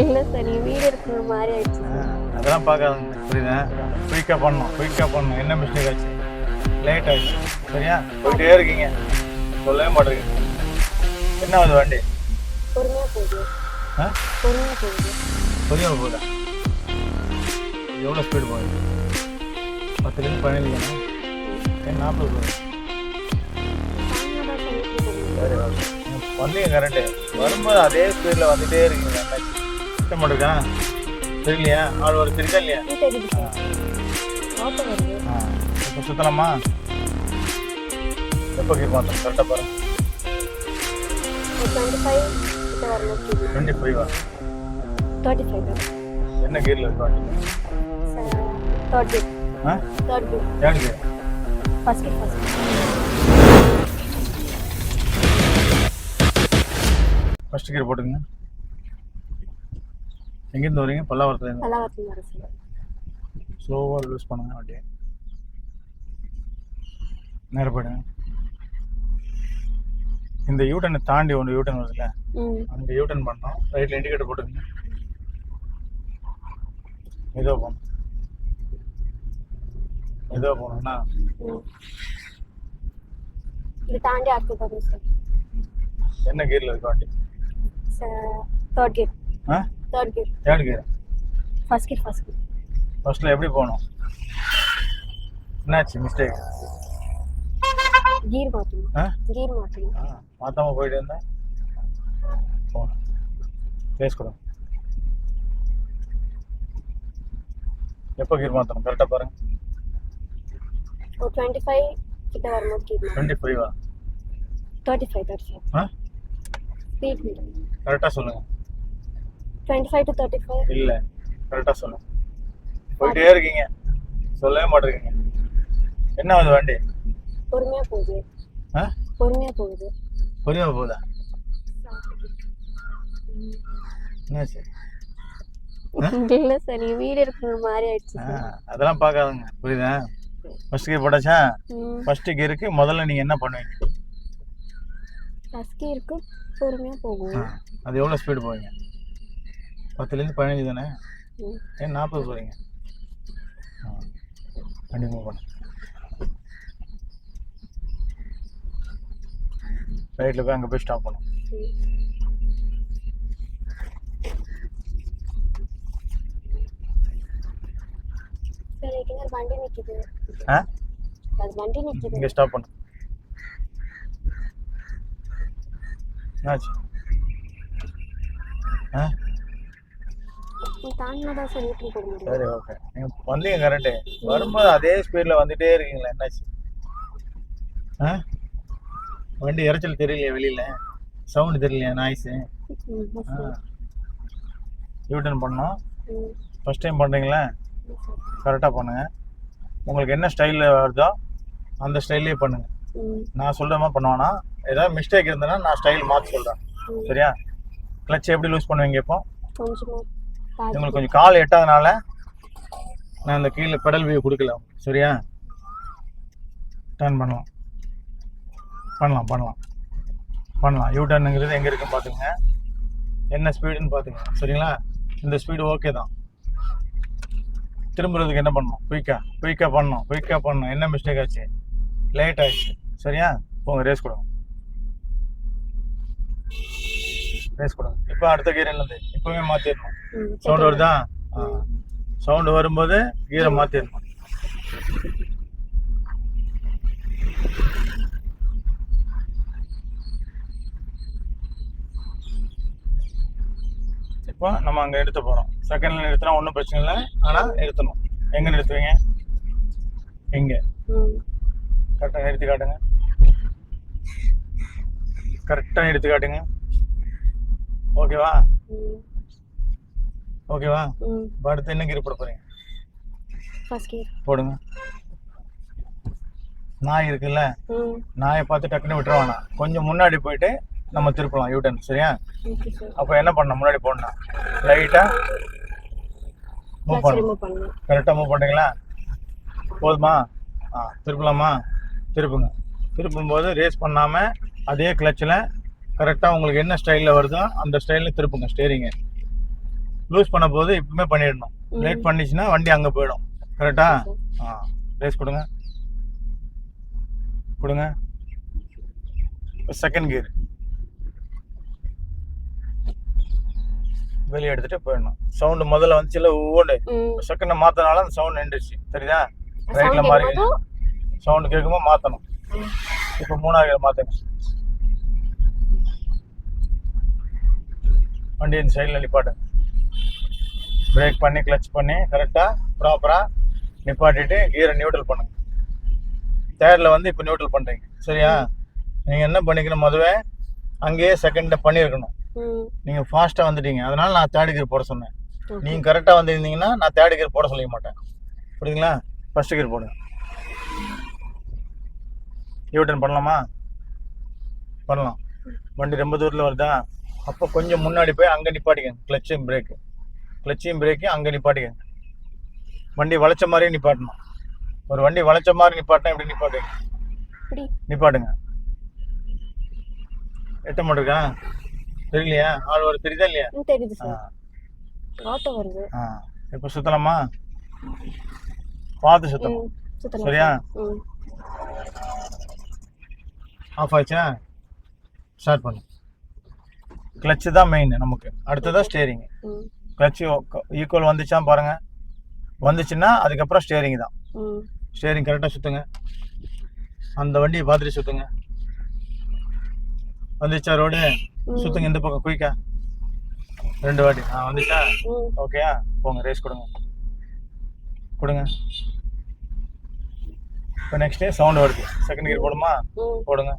இல்ல சார் வீடு இருக்கிற மாதிரி ஆயிடுச்சு. அதெல்லாம் பார்க்காதுங்க, புரியுதா? குயிக்காக பண்ணணும். என்ன மிஸ்டேக் ஆச்சு? லேட் ஆச்சு. சரியா? போயிட்டே இருக்கீங்க, சொல்லவே மாட்டேங்க. என்ன ஆகுது வண்டி? பொறுமையா போகுது. பொறுமையாக போகுதா? எவ்வளோ ஸ்பீடு போகுது? 10லேருந்து 15 ஏன் 40 போகுது? சரி, வந்தீங்க கரெக்டு. வரும்போது அதே ஸ்பீடில் வந்துகிட்டே இருக்கீங்க. சுத்த மாட்டேக்கா? தெரியலையா? ஆள் ஒரு இருக்கா இல்லையா? இப்போ சுத்தலாமா? எப்போ கீர் மாற்றணும்? கரெக்டாக பாருங்க. 25 35 என்ன கீரில் இருக்கு வண்டி? Third gear. Third gear. First first gear போட்டுங்க. எங்கேருந்து வரீங்க? பல்லாவரத்துலேருந்து வரேன் சார். ஸ்லோவாக லூஸ் பண்ணுங்க வண்டியை. நேரம் போயிடுங்க. இந்த யூட்டனை தாண்டி ஒன்று யூட்டன் வருதுல்ல, அந்த யூட்டன் பண்ணோம். ரைட்டில் இண்டிகேட்டர் போட்டுங்க. மெதுவாக போகணும்னா இது தாண்டி அடுத்து வரும் சார். என்ன கீரில் இருக்கு வண்டி? Third gear. Third gear. First gear. ஃபர்ஸ்ட்டில் எப்படி போகணும்? என்னாச்சு மிஸ்டேக்? கீர் மாற்றணும். மாற்றாமல் போயிட்டு இருந்தேன். போகணும். பேஸ் கொடுங்க. எப்போ கீர் மாற்றணும்? கரெக்டாக பாருங்க. 25 கிட்ட வரும்போது கீர் மாற்றணும். 25 35 ஸ்பீட் மீட்டர். கரெக்டாக சொல்லுங்க. 25 to 35. இல்லை, கரெக்டாக சொல்லுங்க. போயிட்டே இருக்கீங்க, சொல்லவே மாட்டேங்க. என்ன ஆகுது வண்டி? பொறுமையா போகுது. பொறுமையாக போகுதா? என்னாச்சு? இல்ல சார் வீடு இருக்கிற மாதிரி ஆயிடுச்சு. அதெல்லாம் பார்க்காதுங்க, புரியுதா? ஃபர்ஸ்ட் கியர் போட்டாச்சா? ஃபர்ஸ்ட் கியருக்கு முதல்ல நீங்கள் என்ன பண்ணுவீங்க? ஃபர்ஸ்ட் கியருக்கு பொறுமையாக போகும். அது எவ்வளோ ஸ்பீடு போவீங்க? 10லேருந்து 15 தானே? ஏன் 40 போகிறீங்க? வண்டி மூவ் பண்ண. ரைட்டில் போய் அங்கே போய் ஸ்டாப் பண்ணும். வண்டி நிக்குது. வண்டி நிக்குது. இங்கே ஸ்டாப் பண்ணு. என்னாச்சு? தாண்டினதா சார் வீட்டுக்கு போக முடியும். சரி, ஓகே. நீங்கள் வந்தீங்க கரெக்டு. வரும்போது அதே ஸ்பீடில் வந்துகிட்டே இருக்கீங்களா? என்னாச்சு? வண்டி இறைச்சல் தெரியலையா? வெளியில் சவுண்டு தெரியலையா? நாய்ஸு? யூட்டர்ன் பண்ணோம். ஃபஸ்ட் டைம் பண்ணுறீங்களா? கரெக்டாக பண்ணுங்கள். உங்களுக்கு என்ன ஸ்டைலில் வருதோ அந்த ஸ்டைல்லே பண்ணுங்கள். நான் சொல்கிற மாதிரி பண்ணுவானா? ஏதாவது மிஸ்டேக் இருந்ததுன்னா நான் ஸ்டைல் மாற்றி சொல்கிறேன். சரியா? கிளச் எப்படி லூஸ் பண்ணுவீங்க? இப்போ உங்களுக்கு கொஞ்சம் கால் எட்டாதனால நான் இந்த கீழே பெடல் வியூ கொடுக்கல. சரியா? டர்ன் பண்ணலாம். யூ டர்னுங்கிறது எங்கே இருக்குன்னு பார்த்துங்க. என்ன ஸ்பீடுன்னு பார்த்துங்க. சரிங்களா? இந்த ஸ்பீடு ஓகே தான். திரும்புறதுக்கு என்ன பண்ணணும்? குயிக்காக பண்ணணும். என்ன மிஸ்டேக் ஆச்சு? லேட் ஆயிடுச்சு. சரியா? போங்க, ரேஸ் கொடுங்க. இப்போ அடுத்த கீர் என்னது? இப்போவே மாற்றிடணும். சவுண்டு வருதா? சவுண்டு வரும்போது கீரை மாற்றிடணும். இப்போ நம்ம அங்கே நிறுத்த போகிறோம். செகண்டில் நிறுத்தினா ஒன்றும் பிரச்சனை இல்லை, ஆனால் நிறுத்தணும். எங்கே நிறுத்துவீங்க? எங்கே? கரெக்டாக நிறுத்தி காட்டுங்க. ஓகேவா? இப்போ அடுத்து என்ன கீர் போட போகிறீங்க? போடுங்க. நாய் இருக்குல்ல, நாயை பார்த்து டக்குன்னு விட்டுற வேணாம். கொஞ்சம் முன்னாடி போயிட்டு நம்ம திருப்பலாம் யூட்டன். சரியா? அப்போ என்ன பண்ணணும்? முன்னாடி போடணும். லைட்டாக மூவ் பண்ணணும். கரெக்டாக மூவ் பண்ணுறீங்களா? போதுமா? திருப்பலாமா? திருப்புங்க. திருப்பும்போது ரேஸ் பண்ணாமல் அதே கிளச்சில் கரெக்டாக உங்களுக்கு என்ன ஸ்டைலில் வருதோ அந்த ஸ்டைலில் திருப்புங்க ஸ்டேரிங்கை. லூஸ் பண்ண போது இப்பவுமே பண்ணிடணும். லேட் பண்ணிச்சுன்னா வண்டி அங்கே போயிடும். கரெக்டா? ரேஸ் கொடுங்க கொடுங்க. செகண்ட் கியர் வெளியே எடுத்துட்டு போயிடணும். சவுண்டு முதல்ல வந்துச்சுல ஒவ்வொன்று செகண்ட் மாத்தினால அந்த சவுண்ட் நின்றுச்சு. சரிதா? ரைட்ல மாறி சவுண்டு கேட்கும்போது மாற்றணும். இப்போ 3வது கியர் மாற்றுங்க. வண்டி இந்த சைடில் நிப்பாட்டுங்க. பிரேக் பண்ணி கிளச் பண்ணி கரெக்டாக ப்ராப்பராக நிப்பாட்டிட்டு கியரை நியூட்ரல் பண்ணுங்க. தேர்டில் வந்து இப்போ நியூட்ரல் பண்ணுறீங்க. சரியா? நீங்கள் என்ன பண்ணிக்கணும், முதவே அங்கேயே செகண்டில் பண்ணியிருக்கணும். நீங்கள் ஃபாஸ்ட்டாக வந்துட்டீங்க, அதனால் நான் தேர்ட் கியர் போட சொன்னேன். நீங்கள் கரெக்டாக வந்துருந்தீங்கன்னா நான் தேர்ட் கியர் போட சொல்லிக்க மாட்டேன். புரியுதுங்களா? ஃபர்ஸ்ட் கியர் போடுங்க. யூட்டன் பண்ணலாமா? பண்ணலாம். வண்டி ரொம்ப தூரத்தில் வருதா, அப்போ கொஞ்சம் முன்னாடி போய் அங்கே நிப்பாட்டிக்கங்க. கிளச்சையும் பிரேக்கையும் அங்கே நிப்பாட்டிக்கங்க. வண்டி வளைச்ச மாதிரியே நிப்பாட்டணும். ஒரு வண்டி வளைச்ச மாதிரி நிப்பாட்டினா எப்படி நிப்பாட்டுங்க? நிப்பாட்டுங்க. எட்ட மாட்டிருக்கா? தெரியலையா? ஆள் ஒரு தெரியுதா இல்லையா? தெரியுது சார். ஆட்டோ வருது. இப்போ சுத்தலாமா? பார்த்து சுத்தணும். சரியா? ஆஃப் ஆயிடுச்சா? ஸ்டார்ட் பண்ணு. கிளச்சு தான் மெயின் நமக்கு. அடுத்ததான் ஸ்டேரிங். கிளச்சு ஈக்குவல் வந்துச்சா பாருங்க. வந்துச்சுன்னா அதுக்கப்புறம் ஸ்டேரிங் தான். ஸ்டேரிங் கரெக்டாக சுற்றுங்க. அந்த வண்டியை பார்த்துட்டு சுற்றுங்க. வந்துச்சா ரோடு? சுற்றுங்க இந்த பக்கம் குயிக்கா 2 வாட்டி. வந்துச்சா? ஓகேயா? போங்க ரேஸ் கொடுங்க. இப்போ நெக்ஸ்ட்டு சவுண்ட் வருது. செகண்ட் கியர் போடுமா? போடுங்க.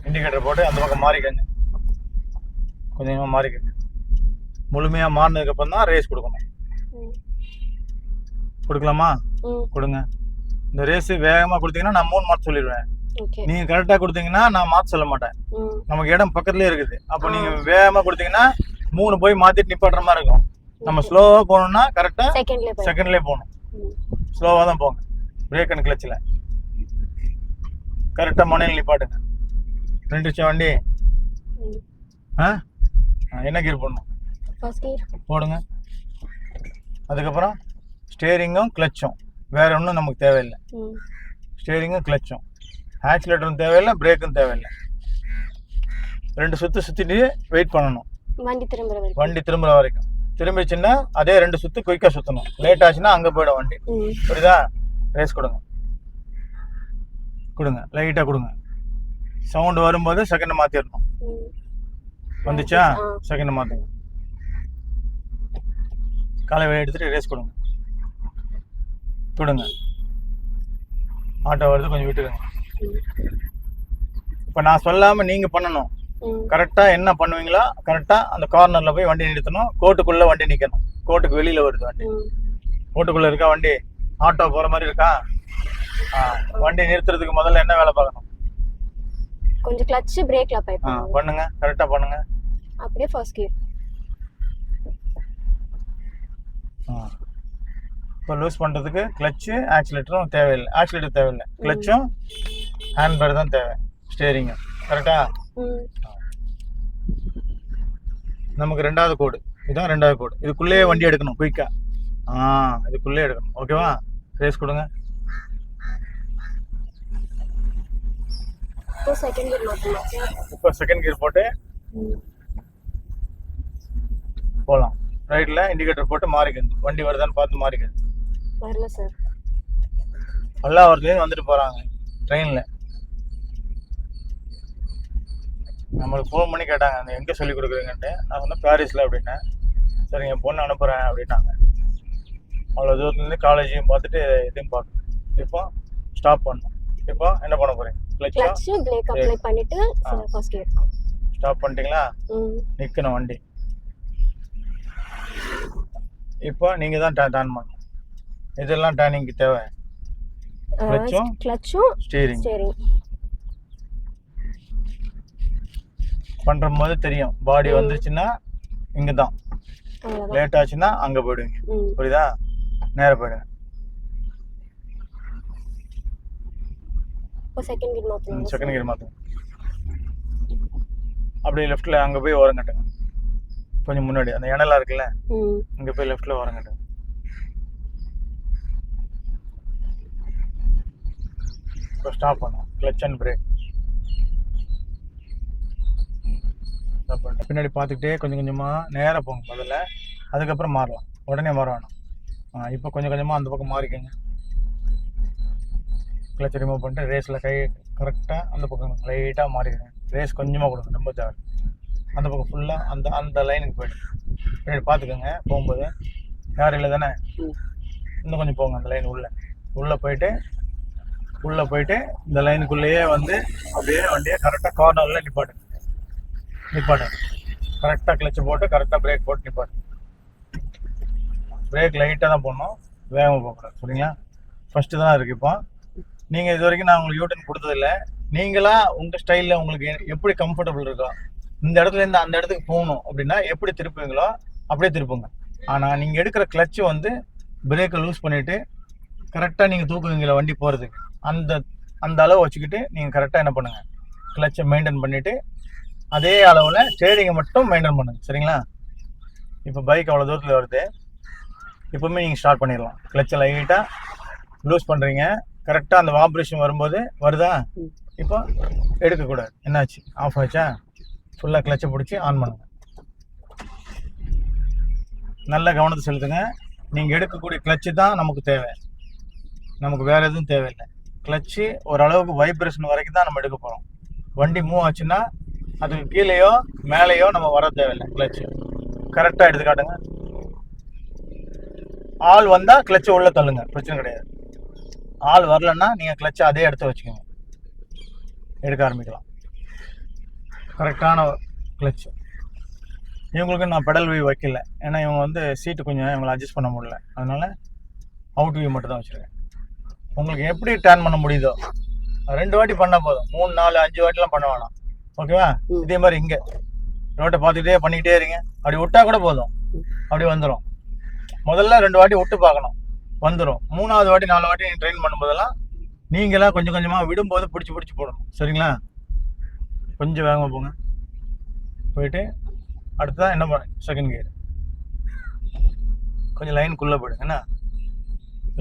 இண்டிகேட்டர் போட்டு அந்த பக்கம் மாறிக்கங்க. கொஞ்சமாக மாறிக்கங்க. முழுமையாக மாறினதுக்கப்புறம் தான் ரேஸ் கொடுக்கணும். கொடுக்கலாமா? கொடுங்க. இந்த ரேஸு வேகமாக கொடுத்தீங்கன்னா நான் 3 மாற்ற சொல்லிடுவேன். நீங்கள் கரெக்டாக கொடுத்தீங்கன்னா நான் மாற்ற சொல்ல மாட்டேன். நமக்கு இடம் பக்கத்துலேயே இருக்குது. அப்போ நீங்கள் வேகமாக கொடுத்தீங்கன்னா 3 போய் மாற்றிட்டு நிப்பாட்டுற மாதிரி இருக்கும். நம்ம ஸ்லோவாக போகணும்னா கரெக்டாக செகண்ட்லேயே போகணும். ஸ்லோவாக தான் போங்க. பிரேக் அண்ட் கிளச்சில் கரெக்டாக முனையில் நிப்பாட்டுங்க. நின்றுச்சா வண்டி? என்ன கியர் போடணும்? போடுங்க. அதுக்கப்புறம் ஸ்டேரிங்கும் கிளச்சும், வேற ஒன்றும் நமக்கு தேவையில்லை. ஸ்டேரிங்கும் கிளச்சும், ஆக்சிலேட்டரும் தேவையில்லை, பிரேக்கும் தேவையில்லை. 2 சுற்று சுற்றிட்டு வெயிட் பண்ணணும். வண்டி திரும்புற வரைக்கும். திரும்பிச்சுன்னா அதே 2 சுற்று குயிக்காக சுற்றணும். லேட் ஆச்சுன்னா அங்கே போயிடும் வண்டி. புரியுதா? ரேஸ் கொடுங்க. லைட்டாக கொடுங்க. சவுண்டு வரும்போது செகண்ட் மாற்றிடணும். வந்துச்சா? செகண்ட் மாற்றுங்க. காலை எடுத்துட்டு ரேஸ் கொடுங்க. ஆட்டோ வருது, கொஞ்சம் விட்டுருங்க. இப்போ நான் சொல்லாமல் நீங்கள் பண்ணணும். கரெக்டாக என்ன பண்ணுவீங்களோ கரெக்டாக அந்த கார்னரில் போய் வண்டி நிறுத்தணும். கோட்டுக்குள்ளே வண்டி நிற்கணும். கோட்டுக்கு வெளியில் வருது வண்டி. கோட்டுக்குள்ளே இருக்கா வண்டி? ஆட்டோ போகிற மாதிரி இருக்கா? வண்டி நிறுத்துறதுக்கு முதல்ல என்ன வேலை பார்க்கணும்? கொஞ்சம் கிளட்ச் பிரேக்ல அப்ளை பண்ணுங்க. கரெக்டாக பண்ணுங்க. அப்படியே ஃபர்ஸ்ட் கியர். இப்போ லூஸ் பண்ணுறதுக்கு கிளச்சு ஆக்சிலேட்டரும் தேவையில்லை. ஆக்சிலேட்டர் தேவையில்லை, கிளச்சும் ஹேண்ட் பேர் தான் தேவை. ஸ்டேரிங்கும் கரெக்டா? நமக்கு 2வது கோடு இதுதான். 2வது கோடு இதுக்குள்ளேயே வண்டி எடுக்கணும் குயிக்கா. இதுக்குள்ளே எடுக்கணும். ஓகேவா? ரேஸ் கொடுங்க. இப்போ செகண்ட் கியர் போட்டு போகலாம். ரைட்ல இண்டிகேட்டர் போட்டு மாறிக்கணும். வண்டி வருதான்னு பார்த்து மாறிக்கணும். வரல சார். பல்லாவரத்துலேருந்து வந்துட்டு போகிறாங்க ட்ரெயினில். நம்மளுக்கு ஃபோன் பண்ணி கேட்டாங்க அந்த எங்கே சொல்லி கொடுக்குறீங்கன்ட்டு. நான் சொன்னேன் பாரிஸில் அப்படின்னேன். சரி என் பொண்ணு அனுப்புகிறேன் அப்படின்னாங்க. அவ்வளோ தூரத்துலேருந்து காலேஜையும் பார்த்துட்டு இதையும் பார்க்கணும். இப்போ ஸ்டாப் பண்ணணும். இப்போ என்ன பண்ண போகிறீங்க? கிளட்ச் பிரேக் அப்ளை பண்ணிட்டு ஃபர்ஸ்ட் கியர். ஸ்டாப் பண்ணிட்டீங்களா? நிற்கணும் வண்டி. இப்போ நீங்கள் தான் டர்ன் பண்ணணும். இதெல்லாம் டர்னிங்க்கு தேவை. கிளச்சும் ஸ்டீரிங் பண்ணுற போது தெரியும். பாடி வந்துச்சுன்னா இங்கே தான், லேட் ஆச்சுன்னா அங்கே போயிடுவீங்க. புரியுதா? நேராக போயிடுங்க. செகண்ட் கியர் மாற்றுங்க. அப்படியே லெஃப்ட்டில் அங்கே போய் ஓரம் கட்டுங்க. கொஞ்சம் முன்னாடி அந்த இணலாம் இருக்குல்ல, ம் இங்கே போய் லெஃப்ட்டில் ஓரம் கட்டுங்க. இப்போ ஸ்டாப் பண்ணும். Clutch and break. பின்னாடி பார்த்துக்கிட்டே கொஞ்சம் கொஞ்சமாக நேராக போங்க முதல்ல, அதுக்கப்புறம் மாறலாம். உடனே மாற வேணாம். இப்போ கொஞ்சம் கொஞ்சமாக அந்த பக்கம் மாறிக்கங்க. கிளச் ரிமூவ் பண்ணிட்டு ரேஸில் கை கரெக்டாக அந்த பக்கம் லைட்டாக மாறிடுங்க. ரேஸ் கொஞ்சமாக கொடுங்க, ரொம்ப தேவை. அந்த பக்கம் ஃபுல்லாக அந்த அந்த லைனுக்கு போய்ட்டு பின்னாடி பார்த்துக்கோங்க. போகும்போது யாரும் இல்லை தானே, இன்னும் கொஞ்சம் போங்க அந்த லைன் உள்ளே போயிட்டு இந்த லைனுக்குள்ளேயே வந்து அப்படியே வண்டியை கரெக்டாக கார்னரில் நிப்பாட்டுங்க. கரெக்டாக கிளச்சு போட்டு கரெக்டாக பிரேக் போட்டு நிப்பாட்டு. பிரேக் லைட்டாக தான் போடணும், வேகமாக போகக்கூடாது. சரிங்களா? ஃபஸ்ட்டு தான் இருக்குது. இப்போ நீங்கள் இது வரைக்கும் நான் உங்களுக்கு யூட்டன் கொடுத்ததில்ல. நீங்களாக உங்கள் ஸ்டைலில் உங்களுக்கு எப்படி கம்ஃபர்டபுள் இருக்கோ, இந்த இடத்துலேருந்து அந்த இடத்துக்கு போகணும் அப்படின்னா எப்படி திருப்புவீங்களோ அப்படியே திருப்புங்க. ஆனால் நீங்கள் எடுக்கிற கிளச்சு வந்து பிரேக்கை லூஸ் பண்ணிவிட்டு கரெக்டாக நீங்கள் தூக்குவீங்களா வண்டி போகிறதுக்கு, அந்த அளவு வச்சுக்கிட்டு நீங்கள் கரெக்டாக என்ன பண்ணுங்கள், கிளச்சை மெயின்டைன் பண்ணிவிட்டு அதே அளவில் ஸ்டேரிங்கை மட்டும் மெயின்டைன் பண்ணுங்க. சரிங்களா? இப்போ பைக் அவ்வளோ தூரத்தில் வருது, இப்போவுமே நீங்கள் ஸ்டார்ட் பண்ணிடலாம். கிளச்சை லைட்டாக லூஸ் பண்ணுறீங்க, கரெக்டாக அந்த வாப்ரேஷன் வரும்போது வருதா, இப்போ எடுக்கக்கூடாது. என்னாச்சு, ஆஃப் ஆச்சா, ஃபுல்லாக கிளச்சை பிடிச்சி ஆன் பண்ணுங்க. நல்ல கவனத்தை செலுத்துங்க. நீங்கள் எடுக்கக்கூடிய கிளச்சு தான் நமக்கு தேவை, நமக்கு வேறு எதுவும் தேவையில்லை. கிளச்சு ஓரளவுக்கு வைப்ரேஷன் வரைக்கும் தான் நம்ம எடுக்க போகிறோம். வண்டி மூவ் ஆச்சுன்னா அதுக்கு கீழேயோ மேலேயோ நம்ம வர தேவையில்லை. கிளச்சு கரெக்டாக எடுத்து காட்டுங்க. ஆள் வந்தால் கிளச்சை உள்ளே தள்ளுங்க, பிரச்சனை கிடையாது. ஆள் வரலன்னா நீங்கள் கிளச்சை அதே இடத்த வச்சுக்கோங்க, எடுக்க ஆரம்பிக்கலாம். கரெக்டான கிளச்சு. இவங்களுக்கு நான் பெடல் வியூ வைக்கல, ஏன்னா இவங்க வந்து சீட்டு கொஞ்சம் இவங்களை அட்ஜஸ்ட் பண்ண முடியல, அதனால அவுட் வியூ மட்டும் தான் வச்சுருக்கேன். உங்களுக்கு எப்படி டர்ன் பண்ண முடியுதோ 2 வாட்டி பண்ணால் போதும், 3, 4, 5 வாட்டிலாம் பண்ண வேணாம். ஓகேவா? இதே மாதிரி இங்கே ரோட்டை பார்த்துக்கிட்டே பண்ணிக்கிட்டே இருங்க. அப்படி விட்டா கூட போதும், அப்படி வந்துடும். முதல்ல 2 வாட்டி விட்டு பார்க்கணும், வந்துடும். 3ஆவது வாட்டி 4 வாட்டி நீங்கள் ட்ரெயின் பண்ணும்போதெல்லாம் நீங்களாம் கொஞ்சம் கொஞ்சமாக விடும்போது பிடிச்சி போடணும். சரிங்களா? கொஞ்சம் வேகமாக போங்க. போயிட்டு அடுத்ததான் என்ன பண்ண, செகண்ட் கியர் கொஞ்சம் லைனுக்குள்ளே போயிடுங்க. என்ன,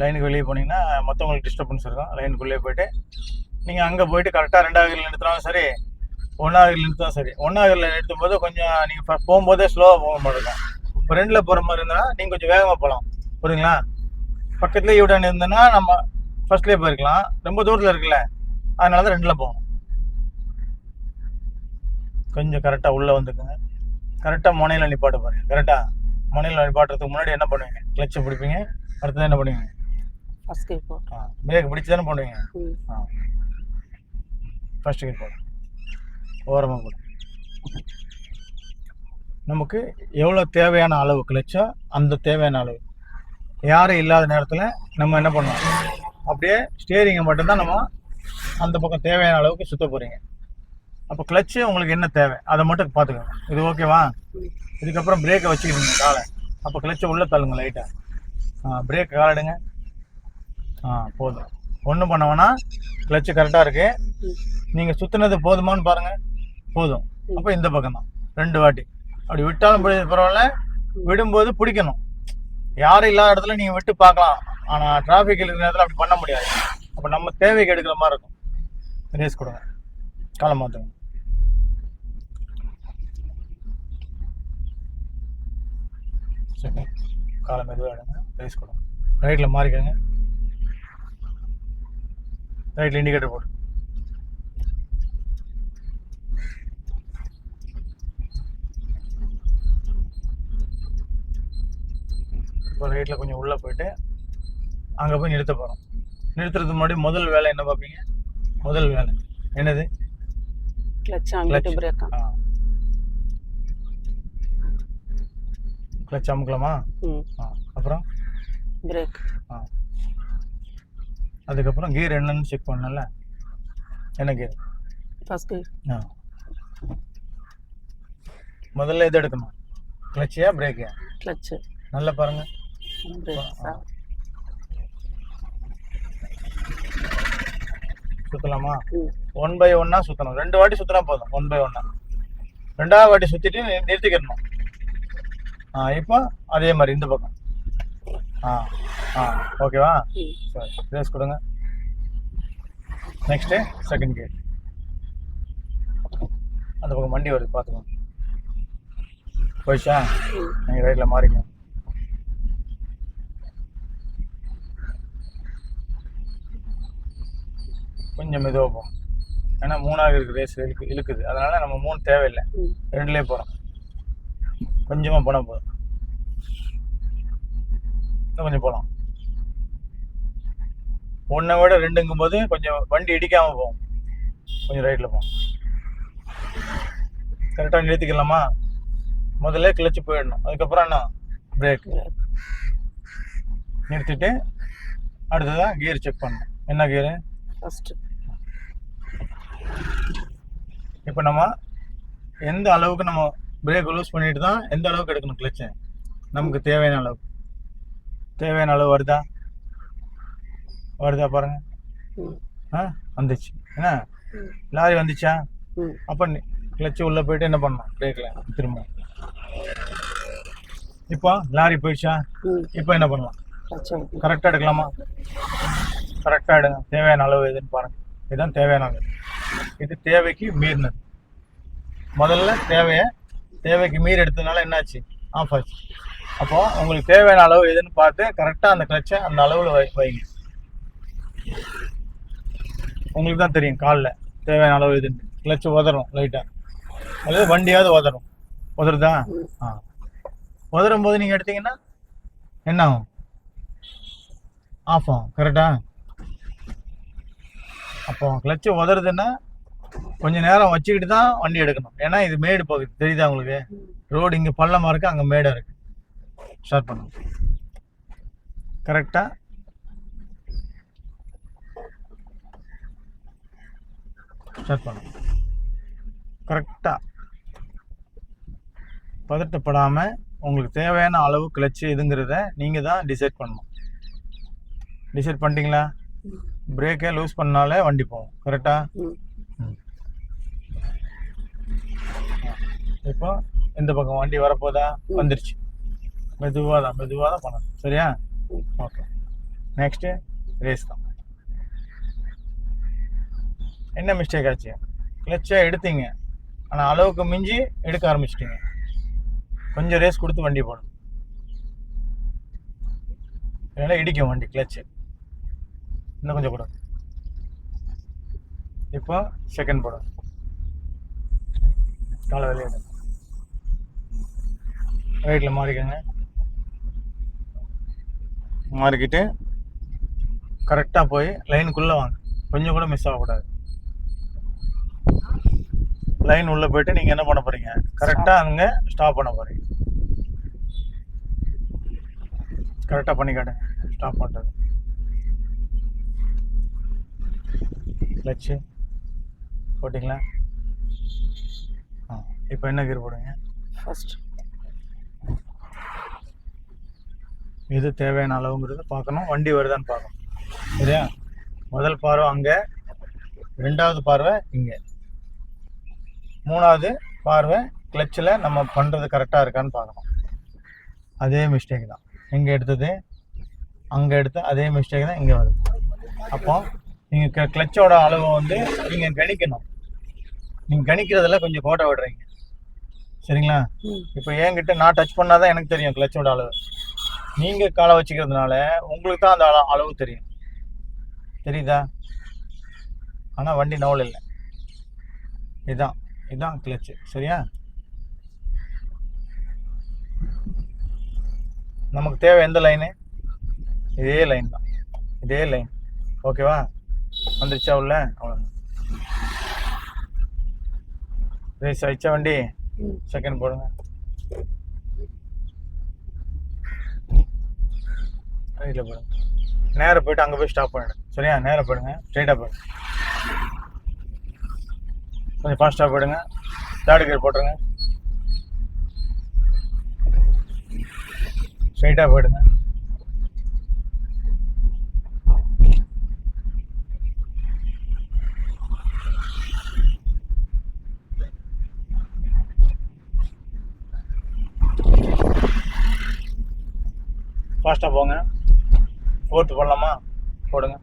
லைனுக்கு வெளியே போனீங்கன்னா மற்றவங்களுக்கு டிஸ்டர்பன்ஸ் இருக்கும். லைனுக்குள்ளே போயிட்டு நீங்கள் அங்கே போயிட்டு கரெக்டாக 2வது கியரில் நிறுத்தினாலும் சரி, 1வது கியரில் நிறுத்தினாலும் சரி. 1வது கியரில் நிறுத்தும் போது கொஞ்சம் நீங்கள் போகும்போதே ஸ்லோவாக போக மாட்டேங்க. இப்போ 2ல் போகிற மாதிரி இருந்தால் நீங்கள் கொஞ்சம் வேகமாக போகலாம். புரியுதுங்களா? பக்கத்துலேயே யூட்டன் இருந்ததுன்னா நம்ம ஃபர்ஸ்ட்லேயே போயிருக்கலாம், ரொம்ப தூரத்தில் இருக்குல்ல, அதனால தான் 2ல் போகணும். கொஞ்சம் கரெக்டாக உள்ளே வந்துக்குங்க. கரெக்டாக முனையில் நிப்பாட்ட பாருங்க. கரெக்டாக முனையில் நிப்பாட்டுறதுக்கு முன்னாடி என்ன பண்ணுவீங்க, கிளச்சை பிடிப்பீங்க. அடுத்தது என்ன பண்ணுவீங்க, ஃபர்ஸ்ட் கியர் போடு. பிரேக் பிடிச்சி தானே பண்ணுவீங்க. ஃபர்ஸ்ட் கியர் போடு, ஓரமாக போடு. நமக்கு எவ்வளோ தேவையான அளவு கிளச்சோ அந்த தேவையான அளவு. யாரும் இல்லாத நேரத்தில் நம்ம என்ன பண்ணோம், அப்படியே ஸ்டியரிங்கை மட்டும்தான் நம்ம அந்த பக்கம் தேவையான அளவுக்கு சுற்ற போகிறீங்க. அப்போ கிளச்சு உங்களுக்கு என்ன தேவை அதை மட்டும் பார்த்துக்கோங்க. இது ஓகேவா? இதுக்கப்புறம் பிரேக்கை வச்சுக்கிடுங்க காலை. அப்போ கிளச்சை உள்ளே தள்ளுங்க லைட்டாக. பிரேக் காலிடுங்க. போதும், ஒன்றும் பண்ண வேணாம். கிளச்சு கரெக்டாக இருக்கு. நீங்கள் சுற்றினது போதுமானு பாருங்கள், போதும். அப்போ இந்த பக்கம் தான் 2 வாட்டி அப்படி விட்டாலும் பரவாயில்ல, விடும்போது பிடிக்கணும். யாரும் இல்லாத இடத்துல நீங்கள் விட்டு பார்க்கலாம், ஆனால் டிராஃபிக் இருக்கிற நேரத்தில் அப்படி பண்ண முடியாது. அப்போ நம்ம தேவைக்கு எடுக்கிற மாதிரி இருக்கும். ரேஸ் கொடுங்க, காலை மாற்றுங்க. சரி, காலை மெதுவாக எடுங்க, ரேஸ் கொடுங்க. ரைட்டில் மாறிக்கங்க, ரைட்டில் இண்டிகேட்டர் போடு. இப்போ ரைட்டில் கொஞ்சம் உள்ளே போயிட்டு அங்கே போய் நிறுத்த போகிறோம். நிறுத்துறதுக்கு முன்னாடி முதல் வேலை என்ன பார்ப்பீங்க, முதல் வேலை என்னது, கிளட்ச் அங்கிட்டு பிரேக். கிளட்ச் அமுக்கலாமா? அப்புறம் பிரேக். அதுக்கப்புறம் கியர் என்னன்னு செக் பண்ணல. என்ன கியர்? First gear. முதல்ல எது எடுக்கணும், கிளட்சியா பிரேக்கியா? கிளட்ச். நல்லா பாருங்க. சுத்தலாமா? 1 by 1 சுத்தணும். 2 வாட்டி சுத்தினா போதும். 1 by 1. ரெண்டாவது வாட்டி சுற்றிட்டு நிறுத்திக்கிடணும். இப்போ அதே மாதிரி இந்த பக்கம். ஓகேவா? சரி, ரேஸ் கொடுங்க. Next second gear. அந்த பக்கம் வண்டி வருது, பார்த்துக்கோங்க. போயிடுச்சா? நீங்கள் ரைட்டில் மாறிங்க. கொஞ்சம் மெதுவாக போகும், ஏன்னா 3ஆவது இருக்குது ரேஸ் இழுக்குது. அதனால நம்ம 3 தேவையில்லை, 2லேயே போகிறோம். கொஞ்சமாக போனால் போதும். இன்னும் கொஞ்சம் போகலாம். 1 விட 2ங்கும் போது கொஞ்சம் வண்டி இடிக்காமல் போகும். கொஞ்சம் ரைட்டில் போகும். கரெக்டாக நிறுத்திக்கலாமா? முதல்ல கிளச்சு போயிடணும், அதுக்கப்புறம் என்ன பிரேக் நிறுத்திட்டு அடுத்ததான் கியர் செக் பண்ணணும். என்ன கியரு? ஃபர்ஸ்ட். இப்போ நம்ம எந்த அளவுக்கு நம்ம பிரேக் லூஸ் பண்ணிட்டு தான் எந்த அளவுக்கு எடுக்கணும் கிளச்சு, நமக்கு தேவையான அளவு வருதா பாருங்க. வந்துச்சு. என்ன லாரி வந்துச்சா? அப்போ கிளச்சு உள்ளே போயிட்டு என்ன பண்ணணும், பிரேக்கில் திரும்ப. இப்போ லாரி போயிடுச்சா? இப்போ என்ன பண்ணலாம்? கரெக்டாக எடுக்கலாமா? கரெக்டாக எடுங்க. தேவையான அளவு எதுன்னு பாருங்கள். இதுதான் தேவையான அளவு. இது தேவைக்கு மீறினது. முதல்ல தேவைக்கு மீறி எடுத்ததுனால என்னாச்சு? ஆஃப் ஆச்சு. அப்போது உங்களுக்கு தேவையான அளவு எதுன்னு பார்த்து கரெக்டாக அந்த கிளச்சை அந்த அளவில் வைங்க. உங்களுக்கு தான் தெரியும் காலில் தேவையான அளவு எதுன்னு. கிளச்சு உதறும் லைட்டாக, அது வண்டியாவது உதறுதா? உதறும் போது நீங்கள் எடுத்தீங்கன்னா என்ன ஆகும்? ஆஃப் ஆகும். கரெக்டா? அப்போ கிளச்சு உதறுதுன்னா கொஞ்சம் நேரம் வச்சுக்கிட்டு தான் வண்டி எடுக்கணும். ஏன்னா இது மேடு போகுது, தெரியுதா உங்களுக்கு? ரோடு இங்கே பள்ளமாக இருக்குது, அங்கே மேடாக இருக்குது. ஸ்டார்ட் பண்ணணும். கரெக்டாக ஸ்டார்ட் பண்ணணும். கரெக்டாக பதட்டப்படாமல் உங்களுக்கு தேவையான அளவு கிளச்சு எதுங்கிறத நீங்கள் தான் டிசைட் பண்ணணும். டிசைட் பண்ணிட்டீங்களா? பிரேக்கை லூஸ் பண்ணாலே வண்டி போகும். கரெக்டா? இப்போ இந்த பக்கம் வண்டி வரப்போதா? வந்துருச்சு. மெதுவாக தான் பண்ணணும். சரியா? ஓகே. நெக்ஸ்ட்டு ரேஸ் தான். என்ன மிஸ்டேக் ஆச்சு? கிளச்சை எடுத்தீங்க, ஆனால் அளவுக்கு மிஞ்சி எடுக்க ஆரம்பிச்சிட்டிங்க. கொஞ்சம் ரேஸ் கொடுத்து வண்டி போடணும், இல்லைன்னா இடிக்கும் வண்டி கிளச்சு. இன்னும் கொஞ்சம் போடும். இப்போ செகண்ட் போடும். காலை வெளியே ரைட்டில் மாறிக்கோங்க. மாறிக்கிட்டு கரெக்டாக போய் லைனுக்குள்ளே வாங்க. கொஞ்சம் கூட மிஸ் ஆகக்கூடாது. லைன் உள்ளே போயிட்டு நீங்கள் என்ன பண்ண போகிறீங்க? கரெக்டாக அங்கே ஸ்டாப் பண்ண போகிறீங்க. கரெக்டாக பண்ணி காட்டுங்க ஸ்டாப் பண்ணுறது. கிளச்சு போட்டிங்களா? இப்போ என்ன கியர் போடுங்க? ஃபர்ஸ்ட். இது தேவையான அளவுங்கிறத பார்க்கணும், வண்டி வருதான்னு பார்க்கணும். சரியா? முதல் பார்வை அங்கே, 2வது பார்வை இங்கே, 3வது பார்வை கிளச்சில் நம்ம பண்ணுறது கரெக்டாக இருக்கான்னு பார்க்கணும். அதே மிஸ்டேக் தான் இங்கே எடுத்தது, அங்கே எடுத்த அதே மிஸ்டேக் தான் இங்கே வருது. அப்போ நீங்கள் கிளச்சோட அளவை வந்து நீங்கள் கணிக்கணும். நீங்கள் கணிக்கிறதுல கொஞ்சம் கோட்டை விடுறீங்க. சரிங்களா? இப்போ என்கிட்ட நான் டச் பண்ணாதான் எனக்கு தெரியும் கிளச்சோட அளவு. நீங்கள் காலை வச்சுக்கிறதுனால உங்களுக்கு தான் அந்த அளவு தெரியும். தெரியுதா? ஆனால் வண்டி நவுல் இல்லை. இதுதான் கிளச்சு. சரியா? நமக்கு தேவை எந்த லைனு? இதே லைன் தான், இதே லைன். ஓகேவா? வந்துருச்சா உள்ள? அவ்வளோ ரேஸ் ஆயிடுச்சா வண்டி? செகண்ட் போடுங்க. ரைட்டில் போடுங்க. நேராக போயிட்டு அங்கே போய் ஸ்டாப் பண்ணிவிடுங்க. சரியா? நேராக போயிடுங்க, ஸ்ட்ரைட்டாக போயிடுங்க. கொஞ்சம் ஃபாஸ்ட்டாக போயிடுங்க. 3rd கியர் போட்டுருங்க. ஸ்ட்ரைட்டாக போயிடுங்க. ஃபாஸ்ட்டாக போங்க. 4th போடலாமா? போடுங்க.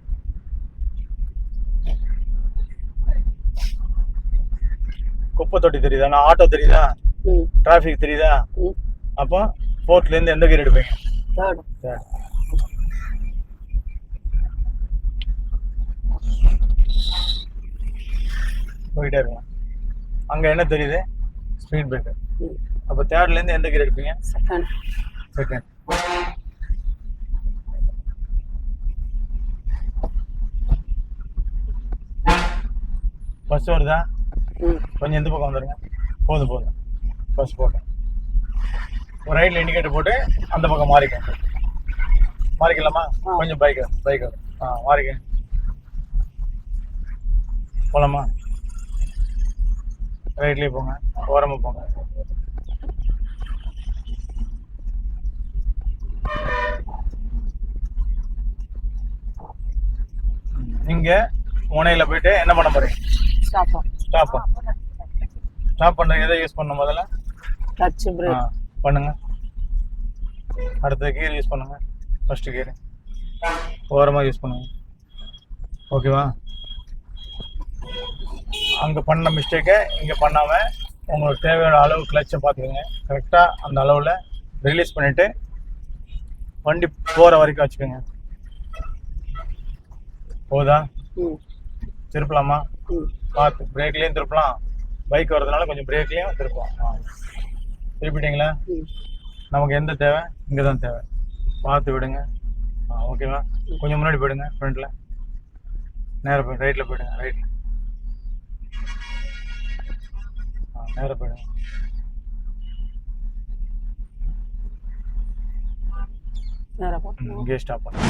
குப்பை தொட்டி தெரியுதா? நான் ஆட்டோ தெரியுதா? டிராஃபிக் தெரியுதா? அப்போ 4thலேருந்து எந்த கீர் எடுப்பீங்க? தேர்ட். போயிட்டே இருக்கலாம். அங்கே என்ன தெரியுது? Speed breaker. அப்போ 3லேருந்து எந்த கீர் எடுப்பீங்க? செகண்ட். பஸ் வருதா? கொஞ்சம் இந்த பக்கம் வந்துடுங்க. போதும். பஸ் போட்டேன். ஒரு ரைட்டில் இண்டிகேட்டர் போட்டு அந்த பக்கம் மாறிக்கலாமா? கொஞ்சம் பைக் மாறிக்க. போகலாமா? ரைட்லேயே போங்க, ஓரமாக போங்க. இங்கே முனையில் போயிட்டு என்ன பண்ண போறீங்க? ஸ்டாப் பண்ணுறீங்க. எதை யூஸ் பண்ணணும்? முதல்ல கிளட்ச் பிரேக் பண்ணுங்க. அடுத்த கியர் யூஸ் பண்ணுங்க. ஃபர்ஸ்ட் கியர் ஓரமாக யூஸ் பண்ணுங்க. ஓகேவா? அங்கே பண்ண மிஸ்டேக்கை இங்கே பண்ணாமல் உங்களுக்கு தேவையான அளவு கிளச்சை பார்த்துக்கோங்க. கரெக்டாக அந்த அளவில் ரிலீஸ் பண்ணிவிட்டு வண்டி போகிற வரைக்கும் வச்சுக்கோங்க. போதா? திருப்பலாமா? பார்த்து பிரேக்லேயும் திருப்பலாம். பைக் வர்றதுனால கொஞ்சம் பிரேக்லேயும் திருப்பலாம். திருப்பிட்டீங்களா? நமக்கு எந்த தேவை? இங்கே தான் தேவை. பார்த்து விடுங்க. ஓகேவா? கொஞ்சம் முன்னாடி போயிடுங்க. ஃப்ரண்ட்டில் நேராக போய் ரைட்டில் போயிடுங்க. ரைட்டில் நேராக போயிடுங்க. இங்கே ஸ்டாப் பண்ணுங்க.